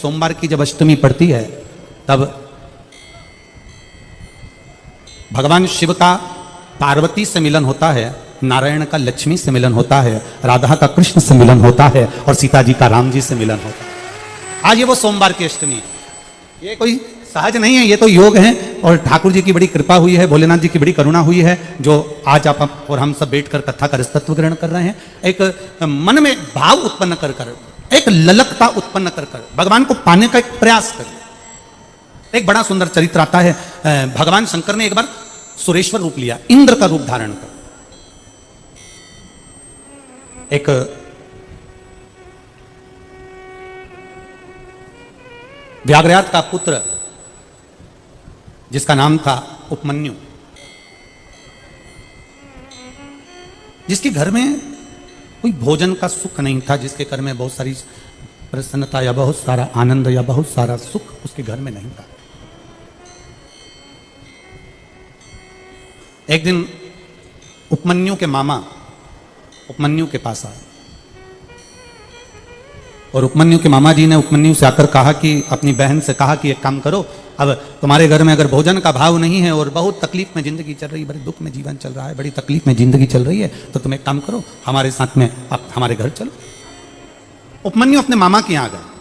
सोमवार की जब अष्टमी पड़ती है तब भगवान शिव का पार्वती से मिलन होता है, नारायण का लक्ष्मी से मिलन होता है, राधा का कृष्ण से मिलन होता है और सीता जी का राम जी से मिलन होता है। आज ये वो सोमवार की अष्टमी है। ये कोई सहज नहीं है, ये तो योग है और ठाकुर जी की बड़ी कृपा हुई है, भोलेनाथ जी की बड़ी करुणा हुई है जो आज आप और हम सब बैठकर कथा का रसतत्व ग्रहण कर रहे हैं। एक मन में भाव उत्पन्न कर कर, एक ललकता उत्पन्न कर कर भगवान को पाने का एक प्रयास करें। एक बड़ा सुंदर चरित्र आता है, भगवान शंकर ने एक बार सुरेश्वर रूप लिया, इंद्र का रूप धारण कर। एक व्याघ्रयात का पुत्र जिसका नाम था उपमन्यु, जिसके घर में कोई भोजन का सुख नहीं था, जिसके घर में बहुत सारी प्रसन्नता या बहुत सारा आनंद या बहुत सारा सुख उसके घर में नहीं था। एक दिन उपमन्यु के मामा उपमन्यु के पास आए और उपमन्यु के मामा जी ने उपमन्यु से आकर कहा कि अपनी बहन से कहा कि एक काम करो, अब तुम्हारे घर में अगर भोजन का भाव नहीं है और बहुत तकलीफ में जिंदगी चल रही है, बड़े दुख में जीवन चल रहा है, बड़ी तकलीफ में जिंदगी चल रही है, तो तुम एक काम करो, हमारे साथ में आप हमारे घर चलो। उपमन्यु अपने मामा के यहां गए।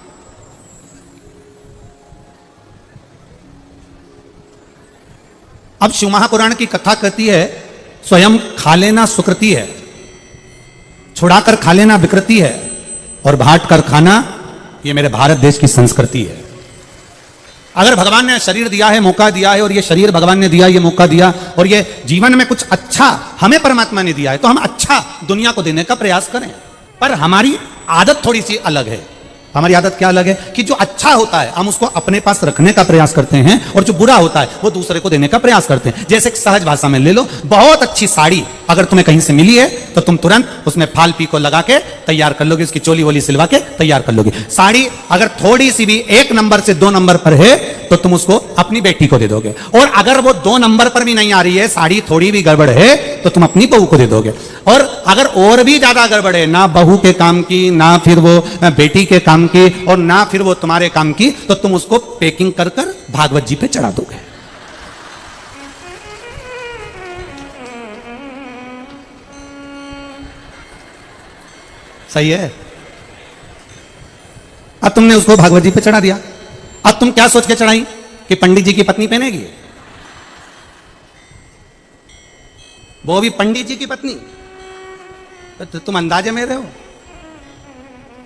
अब शिव महापुराण की कथा कहती है, स्वयं खा लेना सुकृति है, छुड़ाकर खा लेना विकृति है और बांट कर खाना ये मेरे भारत देश की संस्कृति है। अगर भगवान ने शरीर दिया है, मौका दिया है और ये शरीर भगवान ने दिया, ये मौका दिया और ये जीवन में कुछ अच्छा हमें परमात्मा ने दिया है, तो हम अच्छा दुनिया को देने का प्रयास करें। पर हमारी आदत थोड़ी सी अलग है। हमारी आदत क्या अलग है कि जो अच्छा होता है हम उसको अपने पास रखने का प्रयास करते हैं और जो बुरा होता है वो दूसरे को देने का प्रयास करते हैं। जैसे सहज भाषा में ले लो, बहुत अच्छी साड़ी अगर तुम्हें कहीं से मिली है तो तुम तुरंत उसमें फाल पीको लगा के तैयार कर लोगे, उसकी चोली वोली सिलवा के तैयार कर लोगे। साड़ी अगर थोड़ी सी भी 1 नंबर से 2 नंबर पर है तो तुम उसको अपनी बेटी को दे दोगे, और अगर वो 2 नंबर पर भी नहीं आ रही है, साड़ी थोड़ी भी गड़बड़ है, तो तुम अपनी बहू को दे दोगे। और अगर और भी ज्यादा गड़बड़ है, ना बहू के काम की, ना फिर वो बेटी के काम की और ना फिर वो तुम्हारे काम की, तो तुम उसको पैकिंग कर कर भागवत जी पे चढ़ा दोगे। सही है? अब तुमने उसको भागवत जी पे चढ़ा दिया। अब तुम क्या सोच के चढ़ाई कि पंडित जी की पत्नी पहनेगी, वो भी पंडित जी की पत्नी, तो तुम अंदाजे में रहे हो।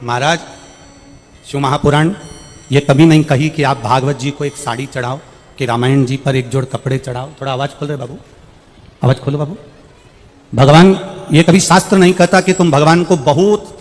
महाराज, शिव महापुराण ये कभी नहीं कही कि आप भागवत जी को एक साड़ी चढ़ाओ, कि रामायण जी पर एक जोड़ कपड़े चढ़ाओ। थोड़ा आवाज खोल रहे बाबू, आवाज खोलो बाबू। भगवान ये कभी शास्त्र नहीं कहता कि तुम भगवान को बहुत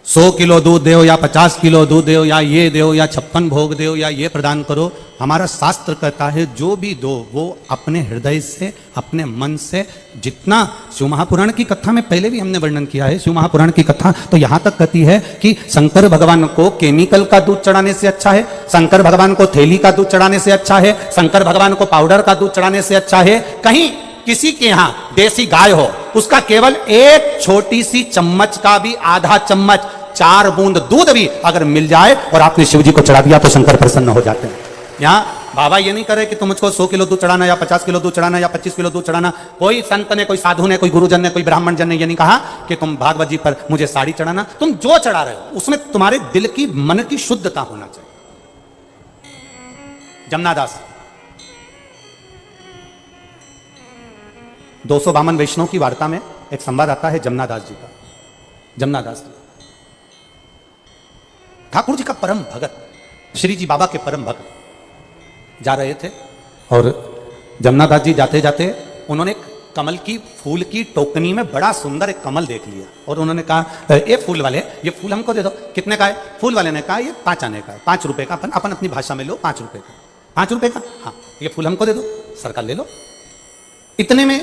100 किलो दूध दो या 50 किलो दूध दो या ये दो या 56 भोग दो या ये प्रदान करो। हमारा शास्त्र कहता है जो भी दो वो अपने हृदय से, अपने मन से, जितना। शिव महापुराण की कथा में पहले भी हमने वर्णन किया है। शिव महापुराण की कथा तो यहां तक कहती है कि शंकर भगवान को केमिकल का दूध चढ़ाने से अच्छा है, शंकर भगवान को थैली का दूध चढ़ाने से अच्छा है, शंकर भगवान को पाउडर का दूध चढ़ाने से अच्छा है। कहीं किसी के यहां देसी गाय हो, उसका केवल एक छोटी सी चम्मच का भी आधा चम्मच, 4 बूंद दूध भी अगर मिल जाए और आपने शिव जी को चढ़ा दिया तो शंकर प्रसन्न हो जाते हैं। यहाँ बाबा ये नहीं करे कि तुम मुझको 100 किलो दूध चढ़ाना या 50 किलो दूध चढ़ाना या 25 किलो दूध चढ़ाना। कोई संत ने, कोई साधु ने, कोई गुरुजन ने, कोई ब्राह्मण जन ने ये नहीं कहा कि तुम भागवत जी पर मुझे साड़ी चढ़ाना। तुम जो चढ़ा रहे हो उसमें तुम्हारे दिल की, मन की शुद्धता होना चाहिए। जमनादास 252 वैष्णव की वार्ता में एक संवाद आता है जमनादास जी का। जमनादास जी ठाकुर जी का परम भगत, श्री जी बाबा के परम भगत जा रहे थे और जमनादास जी जाते जाते उन्होंने कमल की फूल की टोकनी में बड़ा सुंदर एक कमल देख लिया और उन्होंने कहा, ये फूल वाले ये फूल हमको दे दो। कितने का है? फूल वाले ने कहा ये 5 आने का है, 5 रुपए का। अपन अपनी भाषा में लो, 5 रुपए का। 5 रुपए का? हाँ, ये फूल हमको दे दो, सरकार ले लो। इतने में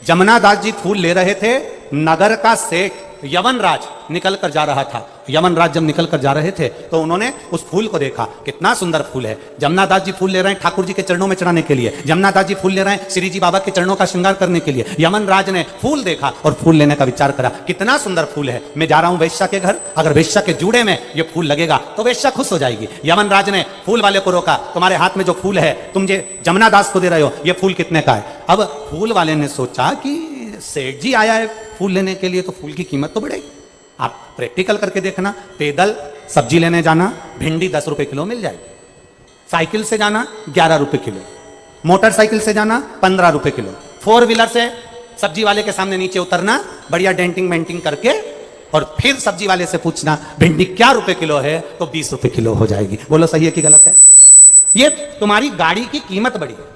जमनादास जी फूल ले रहे थे, नगर का सेठ यमन राज निकल कर जा रहा था। यमन राज जब निकल कर जा रहे थे तो उन्होंने उस फूल को देखा, कितना सुंदर फूल है। जमुनादास जी फूल ले रहे हैं ठाकुर जी के चरणों में चढ़ाने के लिए, जमुनादास जी फूल ले रहे हैं श्री जी बाबा के चरणों का श्रृंगार करने के लिए। यमन राज ने फूल देखा और फूल लेने का विचार करा, कितना सुंदर फूल है, मैं जा रहा हूं वेश्या के घर, अगर वेश्या के जूड़े में ये फूल लगेगा तो वेश्या खुश हो जाएगी। यमन राज ने फूल वाले को रोका, तुम्हारे हाथ में जो फूल है तुम ये जमुनादास को दे रहे हो, ये फूल कितने का है? अब फूल वाले ने सोचा कि सेठ जी आया है फूल लेने के लिए तो फूल की कीमत तो बढ़ेगी। आप प्रैक्टिकल करके देखना, पैदल सब्जी लेने जाना भिंडी 10 रुपए किलो मिल जाएगी, साइकिल से जाना 11 रुपए किलो, मोटरसाइकिल से जाना 15 रुपए किलो, 4 व्हीलर से सब्जी वाले के सामने नीचे उतरना बढ़िया डेंटिंग मेंटिंग करके और फिर सब्जी वाले से पूछना भिंडी क्या रुपए किलो है, तो 20 रुपए किलो हो जाएगी। बोलो सही है कि गलत है? ये तुम्हारी गाड़ी की कीमत बढ़ी है,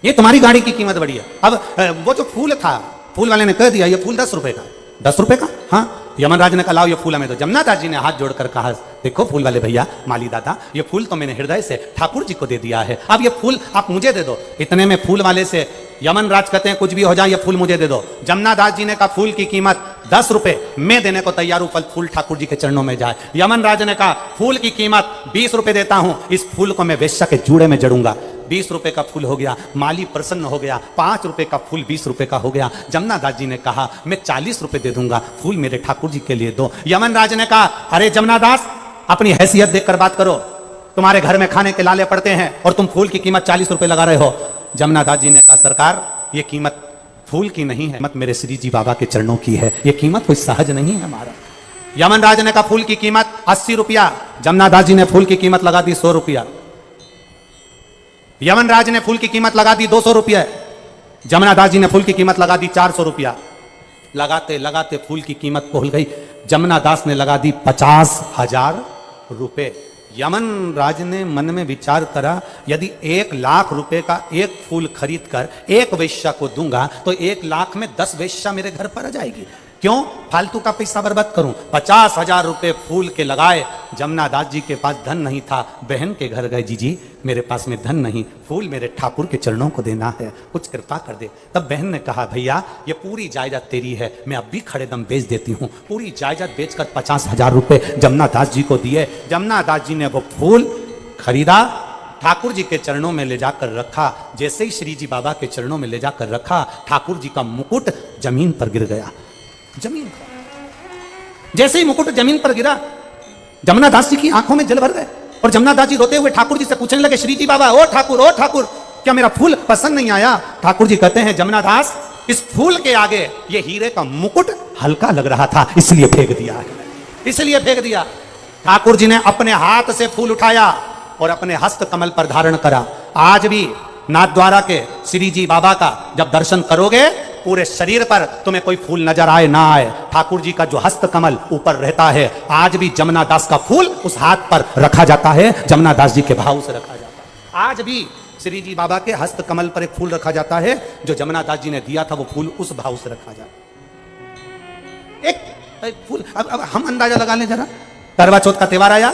ये तुम्हारी गाड़ी की कीमत बढ़ी है। अब वो जो फूल था, फूल वाले ने कह दिया ये फूल 10 रुपए का, 10 रुपए का, हाँ। यमनराज ने कहा लाओ ये फूल हमें दो। जमुनादास जी ने हाथ जोड़कर कहा देखो फूल वाले भैया, माली दादा, ये फूल तो मैंने हृदय से ठाकुर जी को दे दिया है, अब ये फूल आप मुझे दे दो। इतने में फूल वाले से यमनराज कहते हैं कुछ भी हो जाए ये फूल मुझे दे दो। जमुनादास जी ने कहा फूल की कीमत 10 रुपए, मैं देने को तैयार हूं, फूल ठाकुर जी के चरणों में जाए। यमनराज ने कहा फूल की कीमत 20 रुपए देता हूं, इस फूल को मैं वेश्या के जूड़े में जड़ूंगा। 20 रुपए का फूल हो गया, माली प्रसन्न हो गया। 5 रुपए का फूल 20 रुपए का हो गया। जमुनादास जी ने कहा मैं 40 रुपए दे दूंगा, फूल मेरे ठाकुर जी के लिए दो। यमनराज ने कहा अरे जमुनादास, अपनी हैसियत देखकर बात करो, तुम्हारे घर में खाने के लाले पड़ते हैं और तुम फूल की कीमत 40 रुपए लगा रहे हो। जमुनादास जी ने कहा सरकार ये कीमत फूल की नहीं है, मत मेरे श्री जी बाबा के चरणों की है, ये कीमत कोई सहज नहीं है हमारा। यमनराज ने कहा फूल की कीमत 80 रुपया। जमुनादास जी ने फूल की कीमत लगा दी 100 रुपया। यमनराज ने फूल की कीमत लगा दी 200 रुपया। जमुनादास जी ने फूल की कीमत लगा दी 400 रुपया। लगाते लगाते फूल की कीमत पहुंच गई, जमुनादास ने लगा दी 50,000 रुपए। यमनराज ने मन में विचार करा यदि 1 लाख रुपए का एक फूल खरीद कर एक वेश्या को दूंगा तो 1 लाख में 10 वेश्या मेरे घर पर आ जाएगी, क्यों फालतू का पैसा बर्बाद करूं। 50,000 रुपए फूल के लगाए। जमुनादास जी के पास धन नहीं था, बहन के घर गए, जी मेरे पास में धन नहीं, फूल मेरे ठाकुर के चरणों को देना है, कुछ कृपा कर दे। तब बहन ने कहा भैया ये पूरी जायदाद तेरी है, मैं अब भी खड़े दम बेच देती हूँ। पूरी जायदाद बेचकर 50,000 रुपए जमुनादास जी को दिए। जमुनादास जी ने वो फूल खरीदा, ठाकुर जी के चरणों में ले जाकर रखा। जैसे ही श्री जी बाबा के चरणों में ले जाकर रखा, ठाकुर जी का मुकुट जमीन पर गिर गया। जमीन पर जैसे ही मुकुट जमीन पर गिरा, जमुनादास जी की आंखों में जल भर गए और जमुनादास जी रोते हुए ठाकुर जी से पूछने लगे श्री जी बाबा, ओ ठाकुर क्या मेरा फूल पसंद नहीं आया? ठाकुर जी कहते हैं जमुनादास इस फूल के आगे ये हीरे का मुकुट हल्का लग रहा था, इसलिए फेंक दिया है, इसलिए फेंक दिया। ठाकुर जी ने अपने हाथ से फूल उठाया और अपने हस्त कमल पर धारण करा। आज भी नाथद्वारा के श्री जी बाबा का जब दर्शन करोगे, पूरे शरीर पर तुम्हें कोई फूल नजर आए ना आए, ठाकुर जी का जो हस्त कमल ऊपर रहता है, आज भी जमुनादास का फूल उस हाथ पर रखा जाता है, जमुनादास जी के भाव से रखा जाता है। आज भी श्री जी बाबा के हस्त कमल पर एक फूल रखा जाता है, जो जमुनादास जी ने दिया था, वो फूल उस भाव से रखा जाता है। एक फूल अब हम अंदाजा लगा लें जरा, करवा चौथ का त्योहार आया,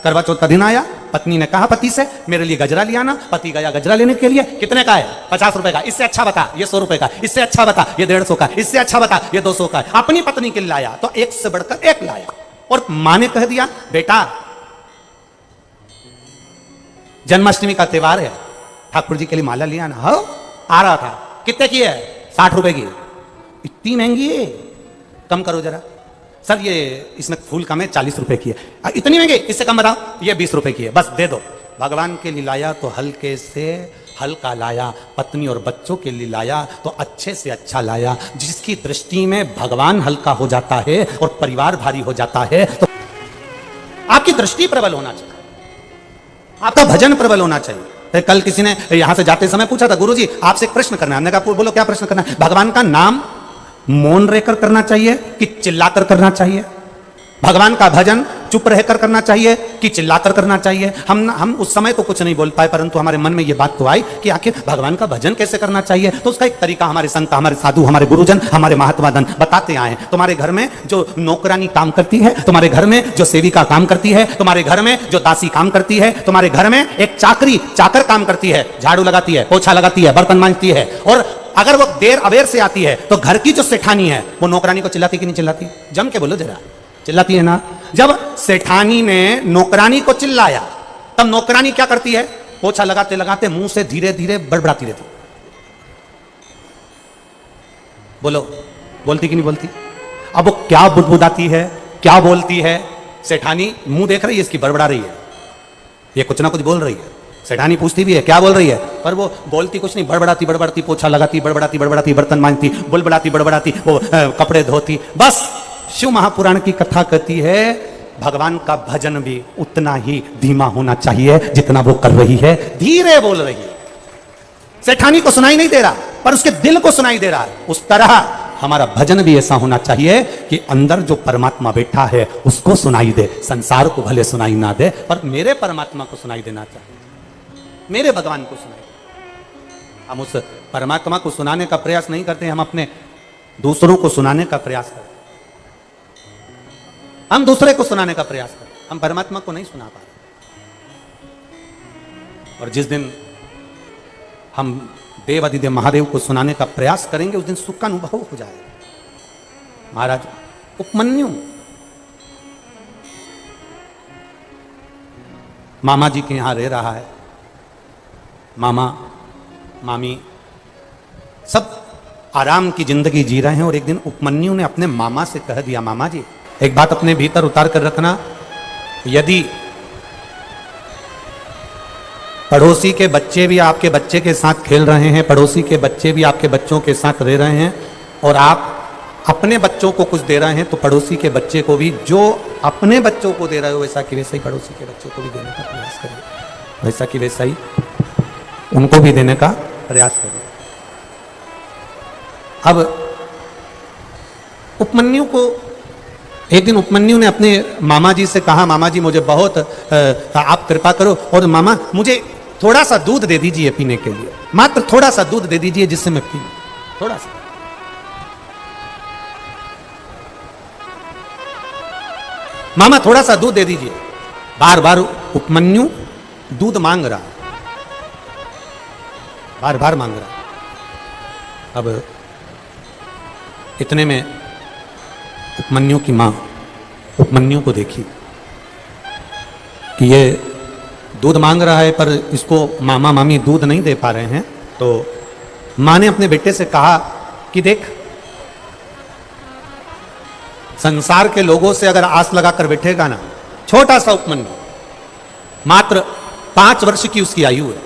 करवा चौथ का दिन आया, पत्नी ने कहा पति से मेरे लिए गजरा लिया ना, पति गया गजरा लेने के लिए, कितने का है? 50 रुपए का। इससे अच्छा बता ये 100 रुपए का, इससे अच्छा बता ये 150 का, इससे अच्छा बता ये 200 का। अपनी पत्नी के लिए लाया तो एक से बढ़कर एक लाया, और मां ने कह दिया बेटा जन्माष्टमी का त्योहार है, ठाकुर जी के लिए माला लिया ना। हो आ रहा था, कितने की है? 60 रुपए की। इतनी महंगी है, कम करो जरा। सर ये इसमें फूल कम है, 40 रुपए की है। इतनी महंगी, इससे कम बताओ, ये 20 रुपए की है, बस दे दो। भगवान के लिए लाया तो हल्के से हल्का लाया, पत्नी और बच्चों के लिए लाया तो अच्छे से अच्छा लाया। जिसकी दृष्टि में भगवान हल्का हो जाता है और परिवार भारी हो जाता है, तो आपकी दृष्टि प्रबल होना चाहिए, आपका भजन प्रबल होना चाहिए। कल किसी ने यहां से जाते समय पूछा था गुरुजी आपसे एक प्रश्न करना है। हमने कहा बोलो क्या प्रश्न करना है? भगवान का नाम मौन रहकर करना चाहिए कि चिल्लाकर करना चाहिए? भगवान का भजन चुप रहकर करना चाहिए कि चिल्लाकर करना चाहिए? हम उस समय तो कुछ नहीं बोल पाए, परंतु हमारे मन में ये बात तो आई कि आखिर भगवान का भजन कैसे करना चाहिए। तो उसका एक तरीका हमारे संत, हमारे साधु, हमारे गुरुजन, हमारे महात्मादन बताते आए। तुम्हारे घर में जो नौकरानी काम करती है, तुम्हारे घर में जो सेविका काम करती है, तुम्हारे घर में जो दासी काम करती है, तुम्हारे घर में एक चाकर काम करती है, झाड़ू लगाती है, पोछा लगाती है, बर्तन मांजती है, और अगर वो देर अबेर से आती है तो घर की जो सेठानी है वो नौकरानी को चिल्लाती कि नहीं चिल्लाती? जम के बोलो जरा, चिल्लाती है ना? जब सेठानी ने नौकरानी को चिल्लाया तब नौकरानी क्या करती है? पोछा लगाते लगाते मुंह से धीरे धीरे बड़बड़ाती रहती। बोलो, बोलती कि नहीं बोलती? अब वो क्या बुदबुदाती है, क्या बोलती है? सेठानी मुंह देख रही है, इसकी बड़बड़ा रही है, ये कुछ ना कुछ बोल रही है। सेठानी पूछती भी है क्या बोल रही है, पर वो बोलती कुछ नहीं, बड़बड़ाती बड़बड़ाती, पोछा लगाती, बड़बड़ाती बड़बड़ाती, बर्तन मांजती, बुलबुलाती बड़बड़ाती, वो कपड़े धोती। बस शिव महापुराण की कथा कहती है भगवान का भजन भी उतना ही धीमा होना चाहिए जितना वो कर रही है, धीरे बोल रही है। सेठानी को सुनाई नहीं दे रहा पर उसके दिल को सुनाई दे रहा है। उस तरह हमारा भजन भी ऐसा होना चाहिए कि अंदर जो परमात्मा बैठा है उसको सुनाई दे, संसार को भले सुनाई ना दे पर मेरे परमात्मा को सुनाई देना चाहिए, मेरे भगवान को सुनाई दे। हम उस परमात्मा को सुनाने का प्रयास नहीं करते, हम अपने दूसरों को सुनाने का प्रयास करते, हम दूसरे को सुनाने का प्रयास करते, हम परमात्मा को नहीं सुना पा रहे। और जिस दिन हम देव अधिदेव महादेव को सुनाने का प्रयास करेंगे उस दिन सुख का अनुभव हो जाएगा। महाराज उपमन्यु मामा जी के यहां रह रहा है, मामा मामी सब आराम की जिंदगी जी रहे हैं और एक दिन उपमन्यु ने अपने मामा से कह दिया, मामा जी एक बात अपने भीतर उतार कर रखना, यदि पड़ोसी के बच्चे भी आपके बच्चे के साथ खेल रहे हैं, पड़ोसी के बच्चे भी आपके बच्चों के साथ रह रहे हैं और आप अपने बच्चों को कुछ दे रहे हैं, तो पड़ोसी के बच्चे को भी जो अपने बच्चों को दे रहे हो वैसा कि वैसा ही पड़ोसी के बच्चों को भी देने का प्रयास करिए, वैसा कि वैसा ही उनको भी देने का प्रयास करिए। अब उपमन्यु को एक दिन उपमन्यु ने अपने मामा जी से कहा, मामा जी मुझे बहुत आप कृपा करो और मामा मुझे थोड़ा सा दूध दे दीजिए पीने के लिए, मात्र थोड़ा सा दूध दे दीजिए जिससे मैं पी लूं, थोड़ा सा। मामा थोड़ा सा दूध दे दीजिए। बार बार उपमन्यु दूध मांग रहा, बार बार मांग रहा। अब इतने में उपमन्यु की मां उपमन्यु को देखी कि ये दूध मांग रहा है पर इसको मामा मामी दूध नहीं दे पा रहे हैं, तो मां ने अपने बेटे से कहा कि देख, संसार के लोगों से अगर आस लगाकर बैठेगा ना, छोटा सा उपमन्यु, मात्र 5 वर्ष की उसकी आयु है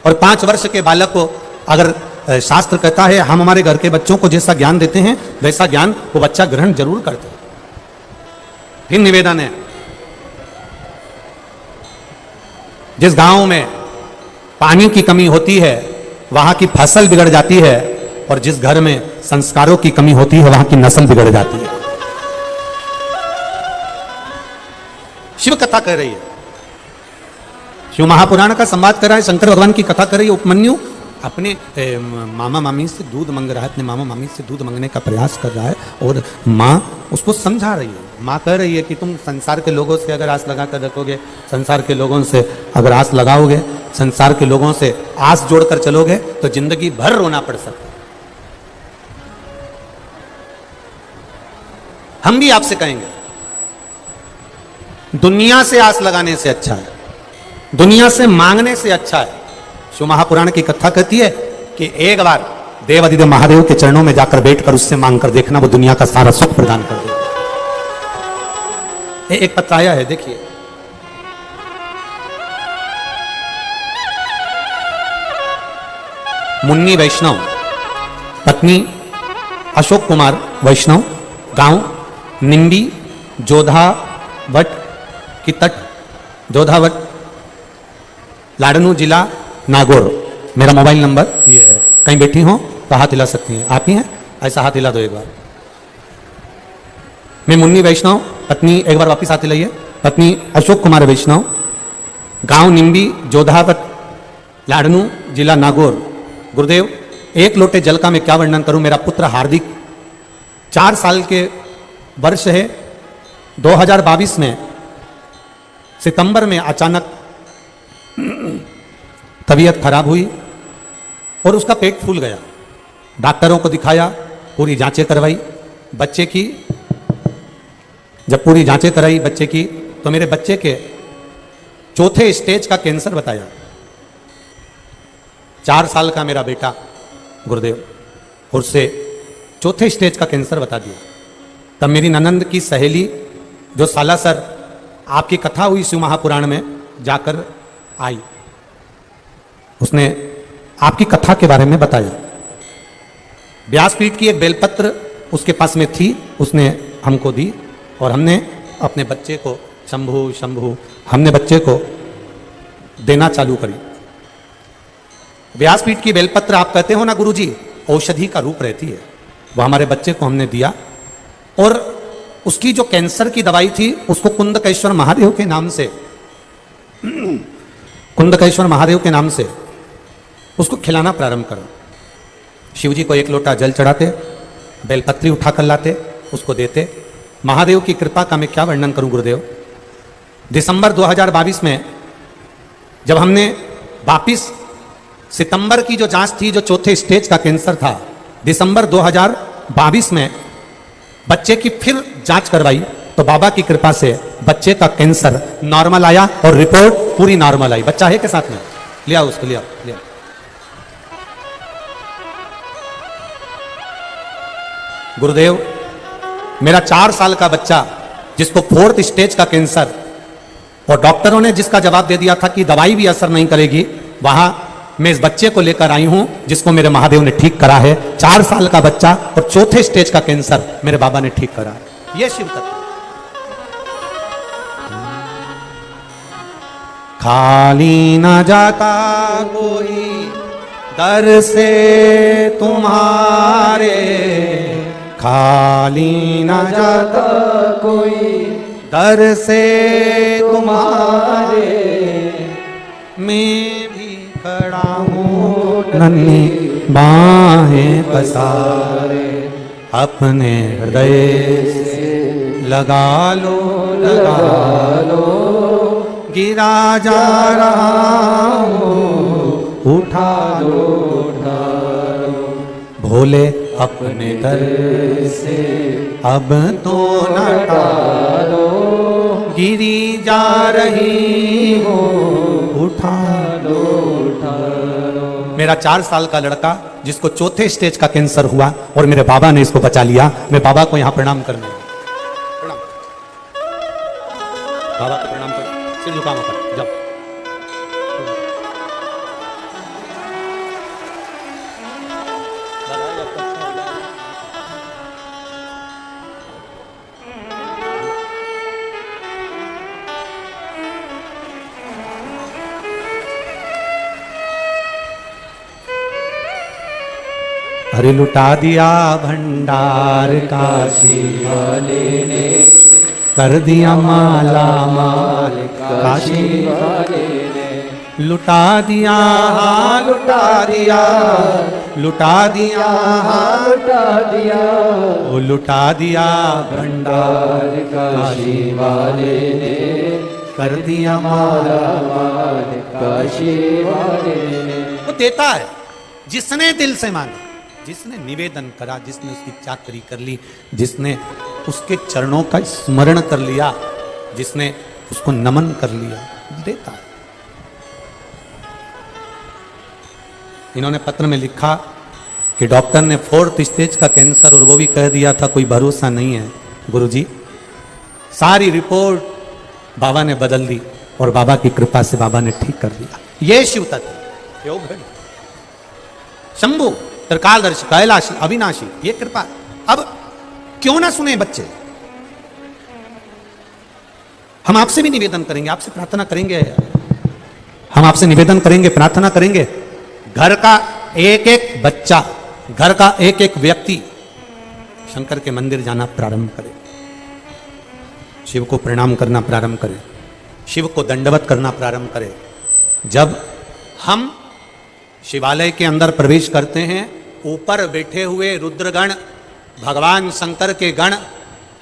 और 5 वर्ष के बालक को अगर शास्त्र कहता है हम हमारे घर के बच्चों को जैसा ज्ञान देते हैं वैसा ज्ञान वो बच्चा ग्रहण जरूर करता है। फिर निवेदन है, जिस गांव में पानी की कमी होती है वहां की फसल बिगड़ जाती है और जिस घर में संस्कारों की कमी होती है वहां की नस्ल बिगड़ जाती है। शिव कथा कह रही है, शिव महापुराण का संवाद कर रहा है, शंकर भगवान की कथा कर रही है। उपमन्यु अपने मामा मामी से दूध मांग रहा है, अपने मामा मामी से दूध मांगने का प्रयास कर रहा है और माँ उसको समझा रही है। माँ कह रही है कि तुम संसार के लोगों से अगर आस लगा कर रखोगे, संसार के लोगों से अगर आस लगाओगे, संसार के लोगों से आस जोड़कर चलोगे तो जिंदगी भर रोना पड़ सकता है। हम भी आपसे कहेंगे, दुनिया से आस लगाने से अच्छा है, दुनिया से मांगने से अच्छा है। शिव महापुराण की कथा कहती है कि एक बार देव अधिदेव महादेव के चरणों में जाकर बैठकर उससे मांगकर देखना, वो दुनिया का सारा सुख प्रदान कर देगा। एक पत्र आया है, देखिए। मुन्नी वैष्णव, पत्नी अशोक कुमार वैष्णव, गांव निम्बी, जोधावट की तट, जोधावट, लाडनू जिला नागौर। मेरा मोबाइल नंबर ये है, कहीं बैठी हो तो हाथ हिला सकती हैं। आप ही हैं, ऐसा हाथ हिला दो एक बार। मैं मुन्नी वैष्णव, पत्नी, एक बार वापिस हाथ हिलाइए, पत्नी अशोक कुमार वैष्णव, गांव निम्बी, जोधावट, लाडनू जिला नागौर। गुरुदेव, एक लोटे जल का मैं क्या वर्णन करूं। मेरा पुत्र हार्दिक 4 साल के वर्ष है। 2022 में सितंबर में अचानक तबीयत खराब हुई और उसका पेट फूल गया। डॉक्टरों को दिखाया, पूरी जांचें करवाई बच्चे की। जब पूरी जांचें कराई बच्चे की तो मेरे बच्चे के चौथे स्टेज का कैंसर बताया। 4 साल का मेरा बेटा गुरुदेव, और उससे चौथे स्टेज का कैंसर बता दिया। तब मेरी ननंद की सहेली जो सालासर आपकी कथा हुई शिव महापुराण में जाकर आई, उसने आपकी कथा के बारे में बताया। व्यासपीठ की एक बेलपत्र उसके पास में थी, उसने हमको दी और हमने अपने बच्चे को शंभु शंभु हमने बच्चे को देना चालू करी। व्यासपीठ की बेलपत्र आप कहते हो ना गुरुजी, औषधि का रूप रहती है। वो हमारे बच्चे को हमने दिया और उसकी जो कैंसर की दवाई थी उसको कुंदकेश्वर महादेव के नाम से कुंदकेश्वर महादेव के नाम से उसको खिलाना प्रारंभ करो। शिव जी को 1 लोटा जल चढ़ाते, बेलपत्री उठाकर लाते, उसको देते। महादेव की कृपा का मैं क्या वर्णन करूं गुरुदेव। दिसंबर 2022 में जब हमने वापिस सितंबर की जो जांच थी, जो चौथे स्टेज का कैंसर था, दिसंबर 2022 में बच्चे की फिर जांच करवाई तो बाबा की कृपा से बच्चे का कैंसर नॉर्मल आया और रिपोर्ट पूरी नॉर्मल आई। बच्चा है के साथ में, लिया उसको, लिया। गुरुदेव, मेरा 4 साल का बच्चा जिसको 4th स्टेज का कैंसर, और डॉक्टरों ने जिसका जवाब दे दिया था कि दवाई भी असर नहीं करेगी, वहां मैं इस बच्चे को लेकर आई हूं जिसको मेरे महादेव ने ठीक करा है। 4 साल का बच्चा और चौथे स्टेज का कैंसर मेरे बाबा ने ठीक करा है। यह शिव तत्व। खाली ना जाता कोई दर से तुम्हारे, खाली ना जाता कोई दर से तुम्हारे, मैं भी खड़ा हूँ नन्ही बाहें पसारे, अपने हृदय से लगा लो गिरा जा रहा हूँ उठा लो भोले अपने दर से अब तो न टालो, गिरी जा रही हो उठा लो। मेरा 4 साल का लड़का जिसको चौथे स्टेज का कैंसर हुआ और मेरे बाबा ने इसको बचा लिया। मैं बाबा को यहां प्रणाम करने, प्रणाम बाबा को प्रणाम कर, सिर झुकाओ कर जाओ। अरे लुटा दिया भंडार काशी वाले ने, कर दिया माला माल काशी वाले ने, लुटा दिया हाँ लुटा दिया, लुटा दिया हाँ लुटा दिया, वो लुटा दिया भंडार काशी वाले ने, कर दिया माला माल काशी वाले ने। वो देता है जिसने दिल से मांगा, जिसने निवेदन करा, जिसने उसकी चाकरी कर ली, जिसने उसके चरणों का स्मरण कर लिया, जिसने उसको नमन कर लिया, देता है। इन्होंने पत्र में लिखा कि डॉक्टर ने 4th स्टेज का कैंसर और वो भी कह दिया था कोई भरोसा नहीं है। गुरुजी, सारी रिपोर्ट बाबा ने बदल दी और बाबा की कृपा से बाबा ने ठीक कर दिया। ये शिव तत्व, शंभु त्रिकालदर्शी कैलाशी अविनाशी, ये कृपा। अब क्यों ना सुने बच्चे, हम आपसे भी निवेदन करेंगे, आपसे प्रार्थना करेंगे, हम आपसे निवेदन करेंगे, प्रार्थना करेंगे, घर का एक एक बच्चा, घर का एक एक व्यक्ति शंकर के मंदिर जाना प्रारंभ करे, शिव को प्रणाम करना प्रारंभ करे, शिव को दंडवत करना प्रारंभ करे। जब हम शिवालय के अंदर प्रवेश करते हैं, ऊपर बैठे हुए रुद्रगण, भगवान शंकर के गण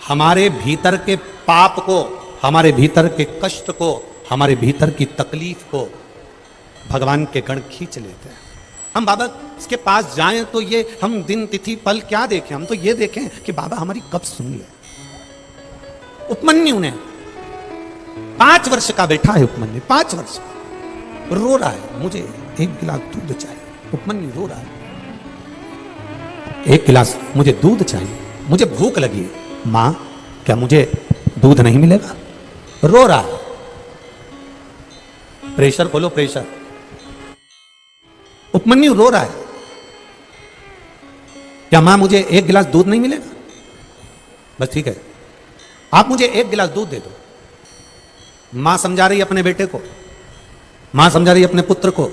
हमारे भीतर के पाप को, हमारे भीतर के कष्ट को, हमारे भीतर की तकलीफ को भगवान के गण खींच लेते हैं। हम बाबा के पास जाएं तो ये हम दिन तिथि पल क्या देखें, हम तो ये देखें कि बाबा हमारी कब सुन ले। उपमन्यु ने 5 वर्ष का बैठा है, उपमन्यु 5 वर्ष रो रहा है, मुझे 1 गिलास दूध चाहिए। उपमन्यु रो रहा है, 1 गिलास मुझे दूध चाहिए, मुझे भूख लगी है। मां क्या मुझे दूध नहीं मिलेगा? रो रहा है। प्रेशर बोलो, प्रेशर। उपमन्यु रो रहा है, क्या मां मुझे 1 गिलास दूध नहीं मिलेगा? बस ठीक है, आप मुझे 1 गिलास दूध दे दो। मां समझा रही अपने बेटे को, मां समझा रही अपने पुत्र को,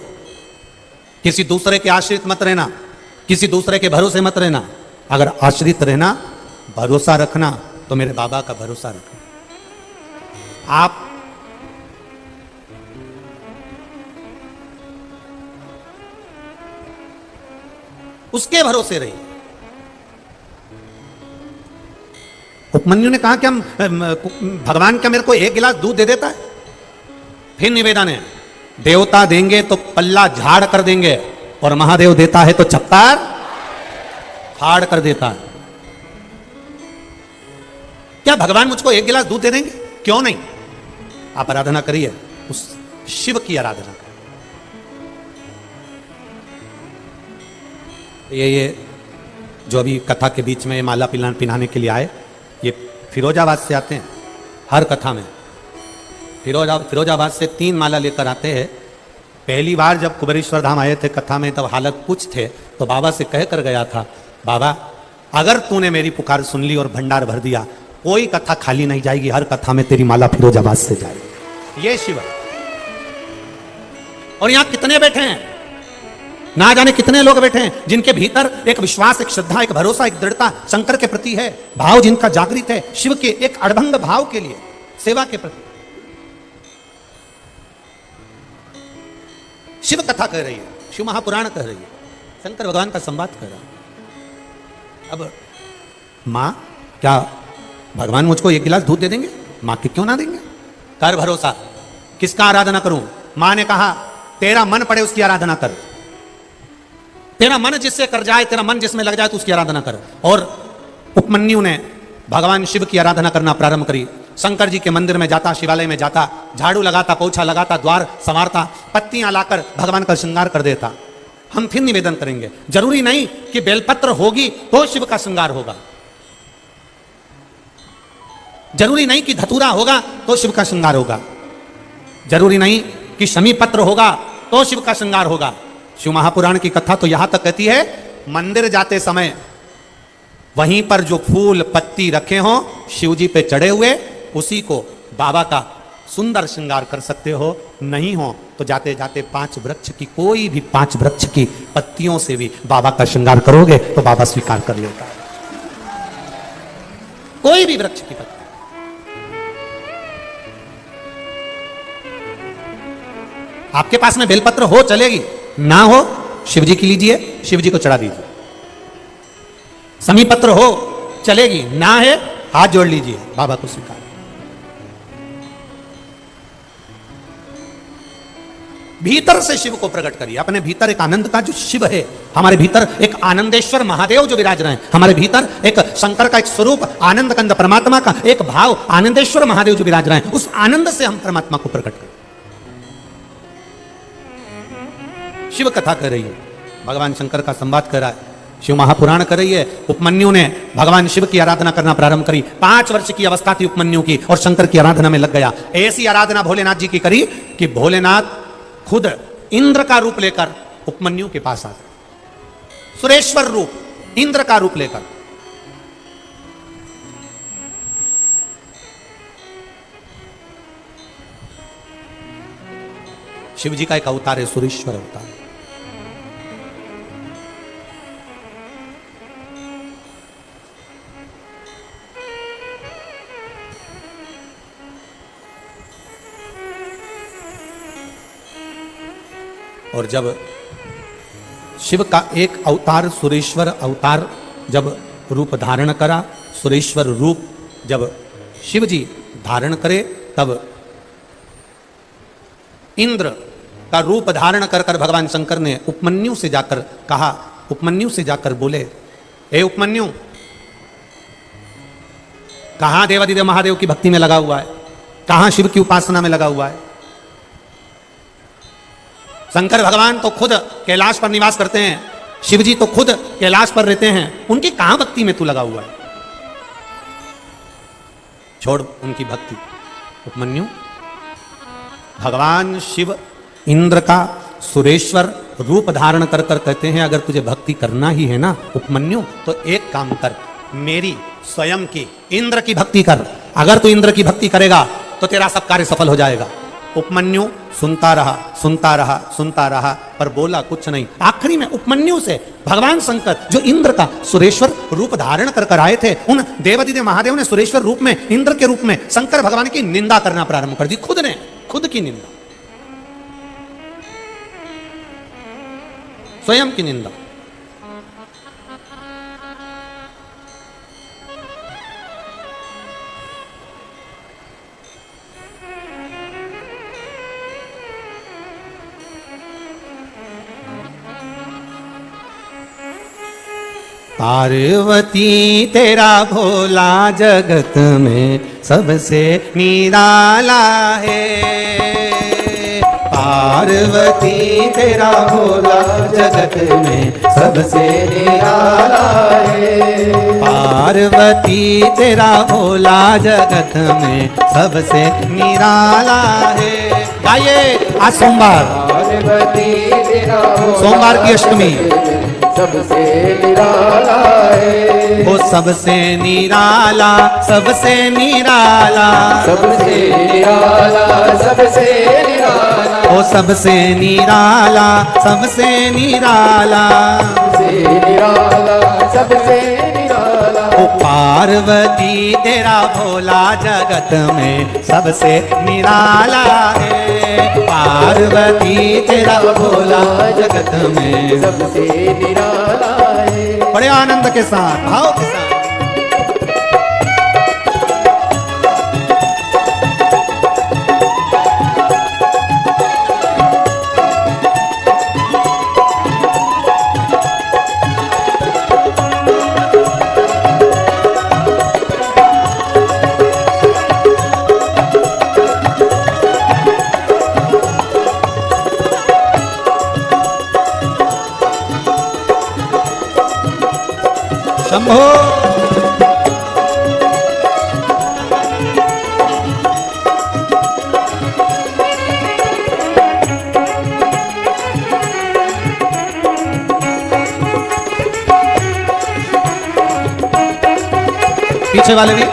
किसी दूसरे के आश्रित मत रहना, किसी दूसरे के भरोसे मत रहना। अगर आश्रित रहना, भरोसा रखना, तो मेरे बाबा का भरोसा रखना। आप उसके भरोसे रहिए। उपमन्यु ने कहा कि हम भगवान क्या मेरे को 1 गिलास दूध दे देता है? फिर निवेदन है, देवता देंगे तो पल्ला झाड़ कर देंगे, और महादेव देता है तो चप्पार फाड़ कर देता है। क्या भगवान मुझको 1 गिलास दूध दे देंगे? क्यों नहीं? आप आराधना करिए, उस शिव की आराधना करिए। ये जो अभी कथा के बीच में माला पिलाने के लिए आए, ये फिरोजाबाद से आते हैं। हर कथा में फिरोजाबाद से 3 माला लेकर आते हैं। पहली बार जब कुबेरेश्वर धाम आए थे कथा में, तब हालत कुछ थे, तो बाबा से कह कर गया था, बाबा अगर तूने मेरी पुकार सुन ली और भंडार भर दिया, कोई कथा खाली नहीं जाएगी, हर कथा में तेरी माला फिरोजाबाद से जाएगी। ये शिव। और यहां कितने बैठे हैं, ना जाने कितने लोग बैठे हैं, जिनके भीतर एक विश्वास, एक श्रद्धा, एक भरोसा, एक दृढ़ता शंकर के प्रति है, भाव जिनका जागृत है शिव के एक अड़भंग भाव के लिए, सेवा के प्रति। शिव कथा कह रही है, शिव महापुराण कह रही है, शंकर भगवान का संवाद कह रहा है। अब मां क्या भगवान मुझको 1 गिलास दूध दे देंगे? मां कि क्यों ना देंगे? कर भरोसा। किसका आराधना करूं? मां ने कहा तेरा मन पड़े उसकी आराधना कर, तेरा मन जिससे कर जाए, तेरा मन जिसमें लग जाए तो उसकी आराधना कर। और उपमन्यु ने भगवान शिव की आराधना करना प्रारंभ करी। शंकर जी के मंदिर में जाता, शिवालय में जाता, झाड़ू लगाता, पोछा लगाता, द्वार संवारता, पत्तियां लाकर भगवान का श्रृंगार कर देता। हम फिर निवेदन करेंगे, जरूरी नहीं कि बेलपत्र होगी तो शिव का श्रृंगार होगा, जरूरी नहीं कि धतूरा होगा तो शिव का श्रृंगार होगा, जरूरी नहीं कि शमी पत्र होगा तो शिव का श्रृंगार होगा। शिव महापुराण की कथा तो यहां तक कहती है, मंदिर जाते समय वहीं पर जो फूल पत्ती रखे हों शिव जी पे चढ़े हुए, उसी को बाबा का सुंदर श्रृंगार कर सकते हो। नहीं हो तो जाते जाते 5 वृक्ष की, कोई भी 5 वृक्ष की पत्तियों से भी बाबा का श्रृंगार करोगे तो बाबा स्वीकार कर लेगा। कोई भी वृक्ष की पत्ती। आपके पास में बेलपत्र हो चलेगी, ना हो शिव जी की लीजिए, शिव जी को चढ़ा दीजिए। समी पत्र हो चलेगी, ना है हाथ जोड़ लीजिए, बाबा को स्वीकार। भीतर से शिव को प्रकट करिए, अपने भीतर एक आनंद का जो शिव है, हमारे भीतर एक आनंदेश्वर महादेव जो विराज रहे हैं, हमारे भीतर एक शंकर का एक स्वरूप आनंद कंद परमात्मा का एक भाव आनंदेश्वर महादेव जो विराज रहे हैं, उस आनंद से हम परमात्मा को प्रकट करें। शिव कथा कर रही है, भगवान शंकर का संवाद कर रहा है, शिव महापुराण कर रही है। उपमन्यु ने भगवान शिव की आराधना करना प्रारंभ करी। 5 वर्ष की अवस्था थी उपमन्यु की, और शंकर की आराधना में लग गया। ऐसी आराधना भोलेनाथ जी की करी कि भोलेनाथ खुद इंद्र का रूप लेकर उपमन्यु के पास आ गए। सुरेश्वर रूप, इंद्र का रूप लेकर। शिव जी का एक अवतार है, सुरेश्वर अवतार। और जब शिव का एक अवतार सुरेश्वर अवतार जब रूप धारण करा, सुरेश्वर रूप जब शिव जी धारण करे, तब इंद्र का रूप धारण कर कर भगवान शंकर ने उपमन्यु से जाकर कहा, उपमन्यु से जाकर बोले, ए उपमन्यु, कहां देवादिदेव महादेव की भक्ति में लगा हुआ है, कहां शिव की उपासना में लगा हुआ है? शंकर भगवान तो खुद कैलाश पर निवास करते हैं, शिव जी तो खुद कैलाश पर रहते हैं, उनकी कहां भक्ति में तू लगा हुआ है? छोड़ उनकी भक्ति। उपमन्यु, भगवान शिव इंद्र का सुरेश्वर रूप धारण कर कर कहते हैं, अगर तुझे भक्ति करना ही है ना उपमन्यु, तो एक काम कर, मेरी स्वयं की इंद्र की भक्ति कर। अगर तू इंद्र की भक्ति करेगा तो तेरा सब कार्य सफल हो जाएगा। उपमन्यु सुनता रहा, सुनता रहा, सुनता रहा, पर बोला कुछ नहीं। आखिरी में उपमन्यु से भगवान शंकर, जो इंद्र का सुरेश्वर रूप धारण कर कर आए थे, उन देवादिदेव महादेव ने सुरेश्वर रूप में, इंद्र के रूप में शंकर भगवान की निंदा करना प्रारंभ कर दी। खुद ने खुद की निंदा, स्वयं की निंदा। पार्वती तेरा भोला जगत में सबसे निराला है। पार्वती तेरा भोला जगत में सबसे निराला है। पार्वती तेरा भोला जगत में सबसे निराला है। गाइए आज सोमवार, पार्वती तेरा सोमवार की अष्टमी सबसे निराला है। वो सबसे निराला, सबसे निराला, सबसे निराला, सबसे निराला, वो सबसे निराला, सबसे निराला, सबसे निराला, सबसे निराला। ओ पार्वती तेरा भोला जगत में सबसे निराला है। पार्वती तेरा भोला जगत में सबसे निराला है। बड़े आनंद के साथ, भाव के साथ। शंभो पीछे वाले भी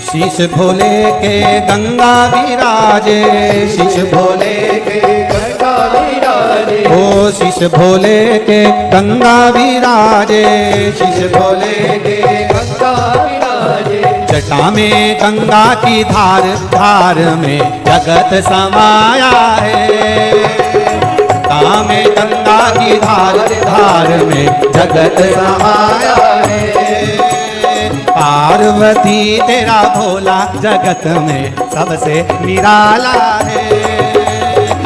शीश भोले के गंगा विराजे, शीश भोले के गंगा विराजे, ओ शीश भोले के गंगा विराजे, शीश भोले के गंगा विराजे। जटा में गंगा की धार, धार में जगत समाया है। जटा में गंगा की धार, धार में जगत समाया है। पार्वती तेरा भोला जगत में सबसे निराला है।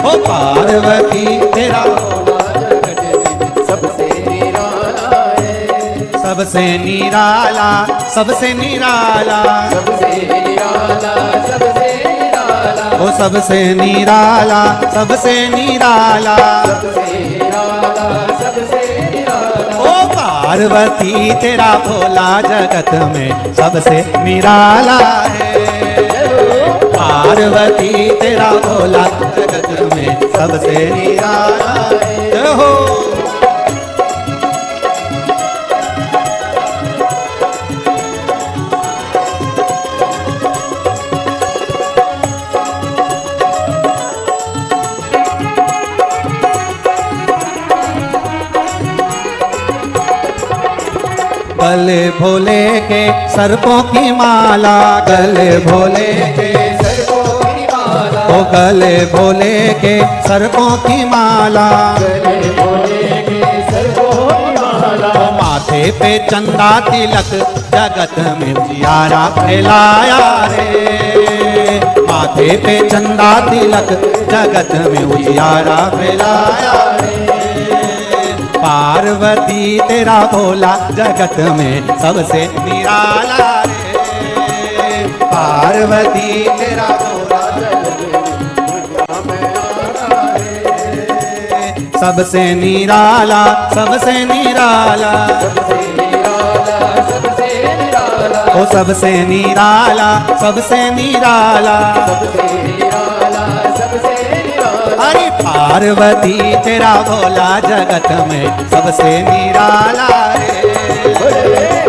ओ पार्वती तेरा भोला जगत में सबसे निराला है। सबसे निराला, सबसे निराला, सबसे निराला, सबसे निराला, ओ सबसे निराला, सबसे निराला, सबसे निराला, सबसे निराला। ओ पार्वती तेरा भोला जगत में सबसे निराला है। पार्वती तेरा भोला जगत में सबसे निराला है। हो गले भोले के सर्पों की माला, गले भोले के सर्पों की माला, ओ गले भोले के सर्पों की माला, गले भोले के सर्पों की माला। ओ माथे माथे पे चंदा तिलक जगत में उजियारा फैलाया रे। माथे पे चंदा तिलक जगत में उजियारा फैलाया रे। पार्वती तेरा भोला जगत में सबसे निराला रे। पार्वती तेरा भोला सबसे निराला, सबसे निराला, ओ सबसे निराला, सबसे निराला। अरे पार्वती तेरा भोला जगत में सबसे निराला रे।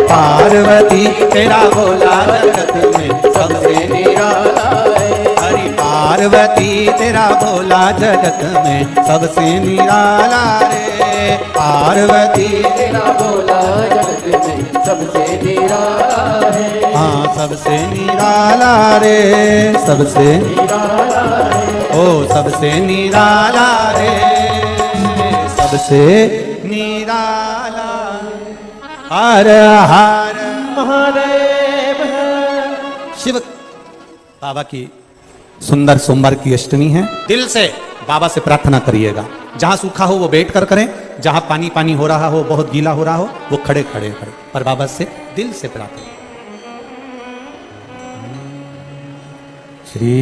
पार्वती तेरा भोला जगत में सबसे निराला। पार्वती तेरा भोला जगत में सबसे निराला रे। पार्वती तेरा भोला जगत में सबसे निराला है। हाँ सबसे निराला रे, सबसे निराला रे। ओ सबसे निराला रे, सबसे निराला। हर हर महादेव। शिव बाबा की सुंदर सोमवार की अष्टमी है। दिल से बाबा से प्रार्थना करिएगा। जहां सूखा हो वो बैठ कर करें, जहां पानी पानी हो रहा हो, बहुत गीला हो रहा हो, वो खड़े खड़े करें, पर बाबा से दिल से प्रार्थना। श्री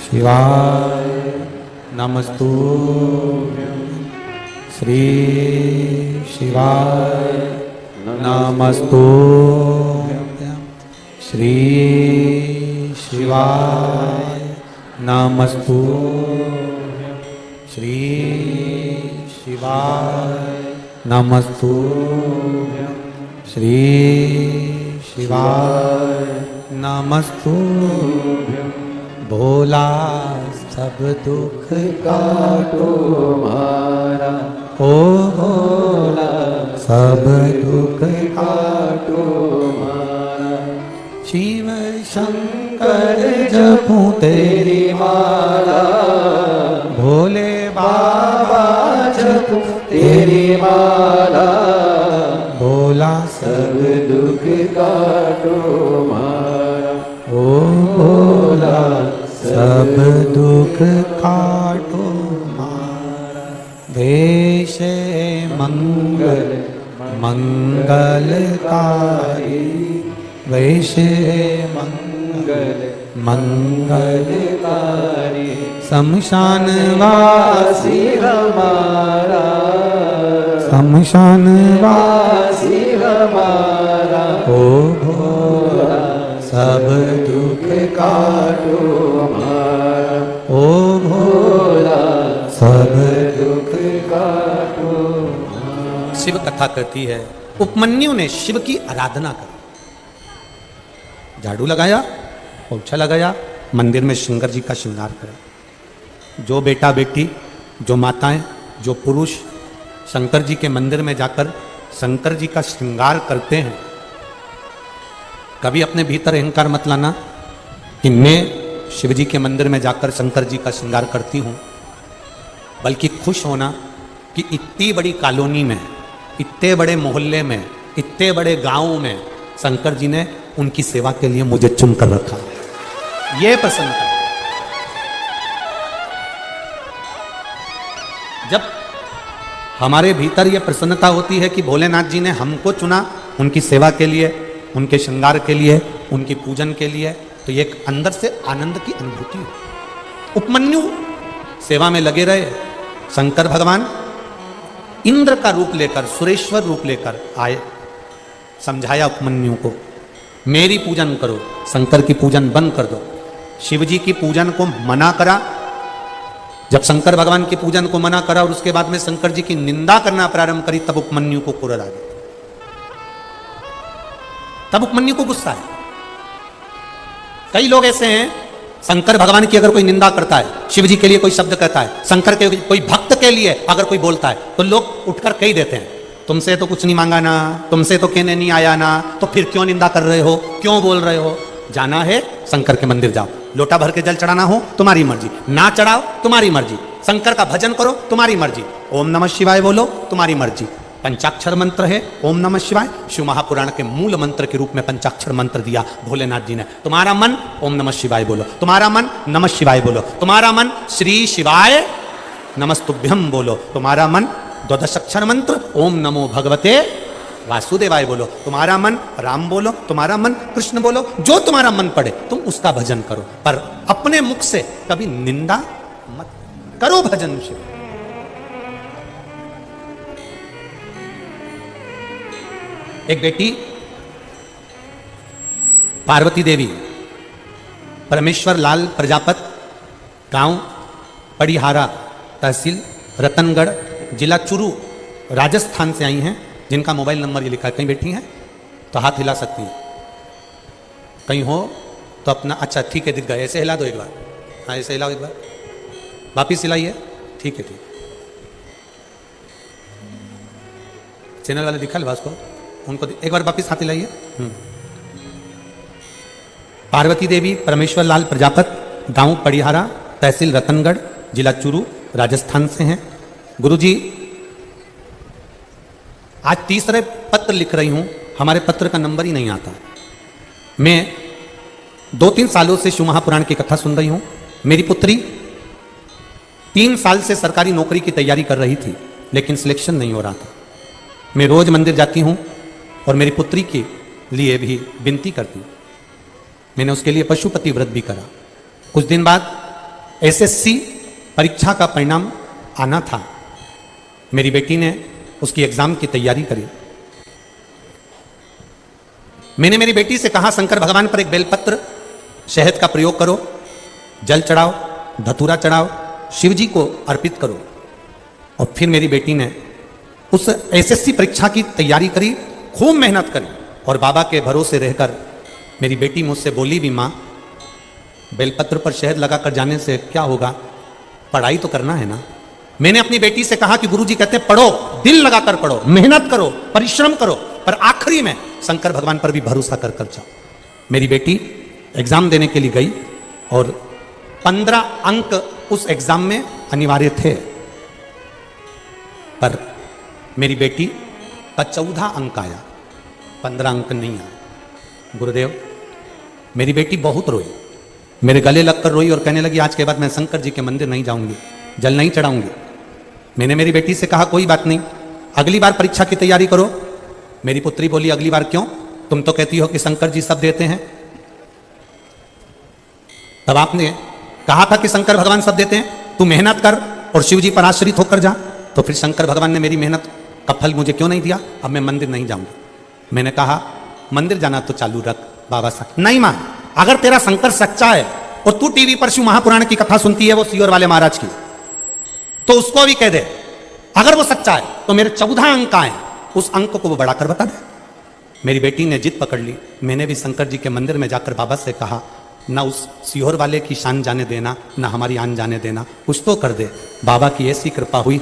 शिवाय नमस्तुभ्यं। श्री शिवाय नमस्तुभ्यं। श्री शिवाय नमस्तुभ्यं। श्री शिवाय नमस्तुभ्यं। श्री शिवाय नमस्तुभ्यं। भोला सब दुख काटो मारा, ओ भोला सब दुख काटो मारा। शिव शंकर जपूं तेरी माला, भोले बाबा जपूं तेरी माला। भोला सब दुख काटो मारा, ओ भोला सब दुख काटो मारा। देश मंगल मंगलकारी, वैश्य मंगल मंगलकारी। शमशान वासी हमारा, शमशान वासी हमारा। ओ भोला सब दुख काटो हमारा, ओ भोला सब दुख काटो। शिव कथा कहती है, उपमन्यु ने शिव की आराधना की, झाड़ू लगाया, पोछा लगाया, मंदिर में शंकर जी का श्रृंगार करा। जो बेटा बेटी, जो माताएं, जो पुरुष शंकर जी के मंदिर में जाकर शंकर जी का श्रृंगार करते हैं, कभी अपने भीतर अहंकार मत लाना कि मैं शिव जी के मंदिर में जाकर शंकर जी का श्रृंगार करती हूँ, बल्कि खुश होना कि इतनी बड़ी कॉलोनी में, इतने बड़े मोहल्ले में, इतने बड़े गांव में शंकर जी ने उनकी सेवा के लिए मुझे चुन कर रखा। ये पसंद है। जब हमारे भीतर ये प्रसन्नता होती है कि भोलेनाथ जी ने हमको चुना उनकी सेवा के लिए, उनके श्रृंगार के लिए, उनकी पूजन के लिए, तो ये एक अंदर से आनंद की अनुभूति है। उपमन्यु सेवा में लगे रहे। शंकर भगवान इंद्र का रूप लेकर, सुरेश्वर रूप लेकर आए। समझाया उपमन्यु को, मेरी पूजन करो, शंकर की पूजन बंद कर दो। शिव जी की पूजन को मना करा। जब शंकर भगवान की पूजन को मना करा और उसके बाद में शंकर जी की निंदा करना प्रारंभ करी, तब उपमन्यु को क्रोध आ गया। तब उपमन्यु को गुस्सा है। कई लोग ऐसे हैं, शंकर भगवान की अगर कोई निंदा करता है, शिव जी के लिए कोई शब्द कहता है, शंकर के कोई भक्त के लिए अगर कोई बोलता है, तो लोग उठकर कह देते हैं, तुमसे तो कुछ नहीं मांगा ना, तुमसे तो कहने नहीं आया ना, तो फिर क्यों निंदा कर रहे हो, क्यों बोल रहे हो। जाना है शंकर के मंदिर जाओ, लोटा भर के जल चढ़ाना हो तुम्हारी मर्जी, ना चढ़ाओ तुम्हारी मर्जी, शंकर का भजन करो तुम्हारी मर्जी, ओम नमः शिवाय बोलो तुम्हारी मर्जी, पंचाक्षर मंत्र है ओम नमः शिवाय। शिव महापुराण के मूल मंत्र के रूप में पंचाक्षर मंत्र दिया भोलेनाथ जी ने। तुम्हारा मन ओम नमः शिवाय बोलो, तुम्हारा मन नमः शिवाय बोलो, तुम्हारा मन श्री शिवाय नमस्तुभ्यम बोलो, तुम्हारा मन द्वादशाक्षर मंत्र ओम नमो भगवते वासुदेवाय बोलो, तुम्हारा मन राम बोलो, तुम्हारा मन कृष्ण बोलो, जो तुम्हारा मन पड़े तुम उसका भजन करो, पर अपने मुख से कभी निंदा मत करो। भजन शिव। एक बेटी पार्वती देवी परमेश्वर लाल प्रजापत, गांव पड़ीहारा, तहसील रतनगढ़, जिला चुरू, राजस्थान से आई हैं, जिनका मोबाइल नंबर ये लिखा है। कहीं बैठी हैं तो हाथ हिला सकती हैं, कहीं हो तो अपना, अच्छा ठीक है दिख गए, ऐसे हिला दो एक बार, हाँ ऐसे हिलाओ एक बार, वापिस हिलाइए, ठीक है ठीक। चैनल वाले दिखा लिबास को, उनको एक बार वापिस हाथ हिलाइए। पार्वती देवी परमेश्वर लाल प्रजापत, गांव पड़ीहारा, तहसील रतनगढ़, जिला चुरू, राजस्थान से हैं। गुरुजी आज तीसरे पत्र लिख रही हूं, हमारे पत्र का नंबर ही नहीं आता। मैं 2-3 सालों से शिव महापुराण की कथा सुन रही हूं। मेरी पुत्री 3 साल से सरकारी नौकरी की तैयारी कर रही थी, लेकिन सिलेक्शन नहीं हो रहा था। मैं रोज मंदिर जाती हूं और मेरी पुत्री के लिए भी विनती करती हूं। मैंने उसके लिए पशुपति व्रत भी करा। कुछ दिन बाद एसएससी परीक्षा का परिणाम आना था। मेरी बेटी ने उसकी एग्जाम की तैयारी करी। मैंने मेरी बेटी से कहा शंकर भगवान पर एक बेलपत्र शहद का प्रयोग करो, जल चढ़ाओ, धतूरा चढ़ाओ, शिव जी को अर्पित करो। और फिर मेरी बेटी ने उस एसएससी परीक्षा की तैयारी करी, खूब मेहनत करी, और बाबा के भरोसे रहकर मेरी बेटी मुझसे बोली भी, माँ बेलपत्र पर शहद लगाकर जाने से क्या होगा, पढ़ाई तो करना है ना। मैंने अपनी बेटी से कहा कि गुरुजी कहते हैं पढ़ो, दिल लगाकर पढ़ो, मेहनत करो, परिश्रम करो, पर आखिरी में शंकर भगवान पर भी भरोसा कर कर जाओ। मेरी बेटी एग्जाम देने के लिए गई और 15 अंक उस एग्जाम में अनिवार्य थे, पर मेरी बेटी का 14 अंक आया, 15 अंक नहीं आया। गुरुदेव, मेरी बेटी बहुत रोई, मेरे गले लगकर रोई और कहने लगी आज के बाद मैं शंकर जी के मंदिर नहीं जाऊंगी, जल नहीं चढ़ाऊंगी। मैंने मेरी बेटी से कहा कोई बात नहीं, अगली बार परीक्षा की तैयारी करो। मेरी पुत्री बोली अगली बार क्यों, तुम तो कहती हो कि शंकर जी सब देते हैं। तब आपने कहा था कि शंकर भगवान सब देते हैं, तू मेहनत कर और शिव जी पर आश्रित होकर जा। तो फिर शंकर भगवान ने मेरी मेहनत का फल मुझे क्यों नहीं दिया, अब मैं मंदिर नहीं जाऊंगी। मैंने कहा मंदिर जाना तो चालू रख बाबा साहब। नहीं मां, अगर तेरा शंकर सच्चा है और तू टीवी पर शिव महापुराण की कथा सुनती है वो सीहोर वाले महाराज की, तो उसको भी कह दे अगर वो सच्चा है तो मेरे 14 अंक आए, उस अंक को वो बढ़ाकर बता दे। मेरी बेटी ने जिद पकड़ ली। मैंने भी शंकर जी के मंदिर में जाकर बाबा से कहा ना उस सीहोर वाले की शान जाने देना, ना हमारी आन जाने देना, कुछ तो कर दे। बाबा की ऐसी कृपा हुई